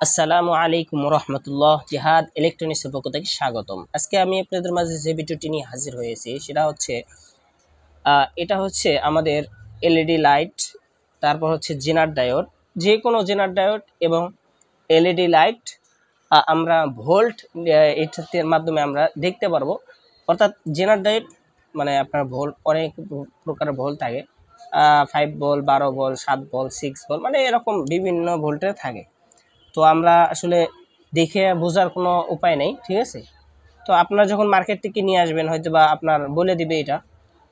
আসসালামু আলাইকুম রহমতুল্লাহ। জিহাদ ইলেকট্রনিক্সের পক্ষ থেকে স্বাগতম। আজকে আমি আপনাদের মাঝে যে ভিডিওটি নিয়ে হাজির হয়েছি সেটা হচ্ছে এটা হচ্ছে আমাদের এলইডি লাইট, তারপর হচ্ছে জেনার ডায়োড, যে কোনো জেনার ডায়োড এবং এলইডি লাইট আমরা ভোল্ট এটার মাধ্যমে আমরা দেখতে পারবো। অর্থাৎ জেনার ডায়োড মানে আপনার ভোল্ট অনেক প্রকার ভোল্ট থাকে, 5 ভোল্ট, 12 ভোল্ট, 7 ভোল্ট, 6 ভোল্ট, মানে এরকম বিভিন্ন ভোল্টের থাকে। তো আমরা আসলে দেখে বোঝার কোনো উপায় নেই, ঠিক আছে। তো আপনারা যখন মার্কেট থেকে নিয়ে আসবেন হয়তো বা আপনার বলে দিবে এটা,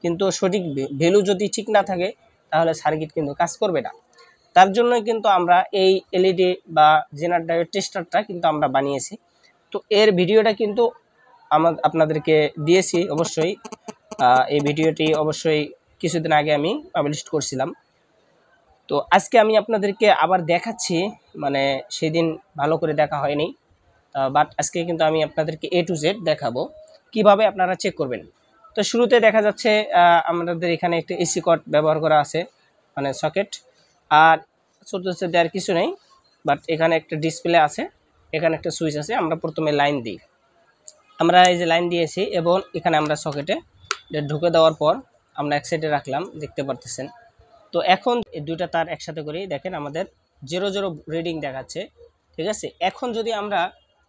কিন্তু সঠিক ভ্যালু যদি ঠিক না থাকে তাহলে সার্কিট কিন্তু কাজ করবে না। তার জন্যই কিন্তু আমরা এই এলইডি বা জেনার ডায়োড টেস্টারটা কিন্তু আমরা বানিয়েছি। তো এর ভিডিওটা কিন্তু আপনাদেরকে দিয়েছি অবশ্যই। এই ভিডিওটি অবশ্যই কিছুদিন আগে আমি পাবলিশ করছিলাম। তো আজকে আমি আপনাদেরকে আবার দেখাচ্ছি, মানে সেদিন ভালো করে দেখা হয়নি, বাট আজকে কিন্তু আমি আপনাদেরকে A to Z দেখাবো কিভাবে আপনারা চেক করবেন। তো শুরুতে দেখা যাচ্ছে আমাদের এখানে একটা এসি কর্ড ব্যবহার করা আছে, মানে সকেট, আর ছোটো ছোটো আর কিছু নেই, বাট এখানে একটা ডিসপ্লে আছে, এখানে একটা সুইচ আছে। আমরা প্রথমে লাইন দিই, আমরা এই যে লাইন দিয়েছি এবং এখানে আমরা সকেটে ঢুকে দেওয়ার পর আমরা এক সাইডে রাখলাম, দেখতে পারতেছেন। তো এখন এই দুইটা তার একসাথে করেই দেখেন আমাদের 0 0 রিডিং দেখাচ্ছে, ঠিক আছে। এখন যদি আমরা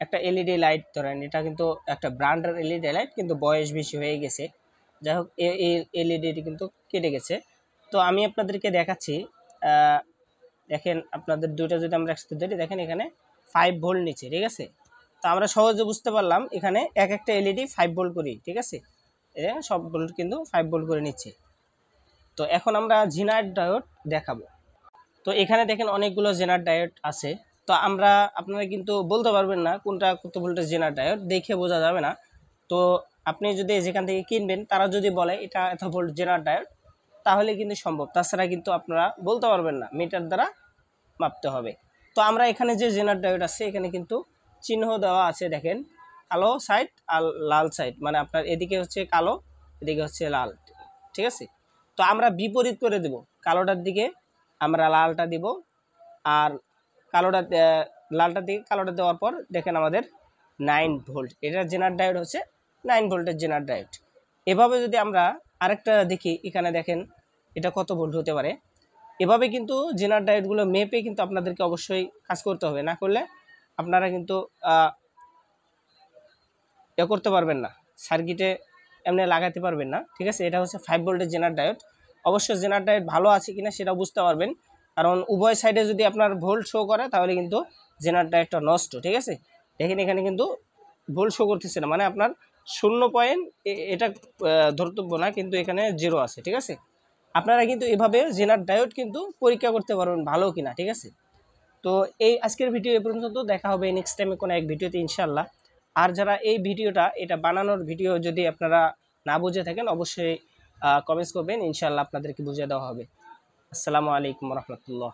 একটা এলইডি লাইট ধরেন, এটা কিন্তু একটা ব্র্যান্ডের এলইডি লাইট, কিন্তু বয়স বেশি হয়ে গেছে, যাই হোক এই এলইডিটি কিন্তু কেটে গেছে। তো আমি আপনাদেরকে দেখাচ্ছি, দেখেন আপনাদের দুইটা যদি আমরা একসাথে ধরি, দেখেন এখানে 5 ভোল্ট নিচে, ঠিক আছে। তো আমরা সহজে বুঝতে পারলাম এখানে এক একটা এলইডি 5 ভোল্ট করি, ঠিক আছে। সব ভোল্ট কিন্তু 5 ভোল্ট করে নিচ্ছে। তো এখন আমরা জেনার ডায়োড দেখাবো। তো এখানে দেখেন অনেকগুলো জেনার ডায়োড আছে। তো আপনারা কিন্তু বলতে পারবেন না কোনটা কত ভোল্টের জেনার ডায়োড, দেখে বোঝা যাবে না। তো আপনি যদি যেখান থেকে কিনবেন তারা যদি বলে এটা এত ভোল্ট জেনার ডায়োড, তাহলে কিন্তু সম্ভব, তাছাড়া কিন্তু আপনারা বলতে পারবেন না, মিটার দ্বারা মাপতে হবে। তো আমরা এখানে যে জেনার ডায়োড আছে এখানে কিন্তু চিহ্ন দেওয়া আছে, দেখেন কালো সাইড আর লাল সাইড, মানে আপনার এদিকে হচ্ছে কালো, এদিকে হচ্ছে লাল, ঠিক আছে। তো আমরা বিপরীত করে দেব, কালোটার দিকে আমরা লালটা দিব, আর কালোটা লালটার দিকে কালোটা দেওয়ার পর দেখেন আমাদের 9 ভোল্ট, এটা জেনার ডায়োড হচ্ছে 9 ভোল্টের জেনার ডায়োড। এভাবে যদি আমরা আরেকটা দেখি, এখানে দেখেন এটা কত ভোল্ট হতে পারে। এভাবে কিন্তু জেনার ডায়োডগুলো মেপে কিন্তু আপনাদেরকে অবশ্যই কাজ করতে হবে, না করলে আপনারা কিন্তু করতে পারবেন না, সার্কিটে এমনি লাগাতে পারবেন না, ঠিক আছে। এটা হচ্ছে 5 ভোল্টের জেনার ডায়োড। অবশ্যই জেনার ডায়োড ভালো আছে কিনা সেটা বুঝতে পারবেন, কারণ উভয় সাইডে যদি আপনার ভোল্ট শো করে তাহলে কিন্তু জেনার ডায়োডটা নষ্ট, ঠিক আছে। দেখেন এখানে কিন্তু ভোল্ট শো করতেছে না, মানে আপনার 0 পয়েন্ট, এটা ধর্তব্য না, কিন্তু এখানে 0 আছে, ঠিক আছে। আপনারা কিন্তু এভাবে জেনার ডায়োড কিন্তু পরীক্ষা করতে পারবেন ভালো কিনা, ঠিক আছে। তো এই আজকের ভিডিও এ পর্যন্ত, দেখা হবে নেক্সট টাইমে কোনো এক ভিডিওতে ইনশাল্লাহ। আর যারা এই ভিডিওটা এটা বানানোর ভিডিও যদি আপনারা না বুঝে থাকেন অবশ্যই কমেন্টস করবেন, ইনশাল্লাহ আপনাদেরকে বুঝিয়ে দেওয়া হবে। আসসালামু আলাইকুম রহমতুল্লাহ।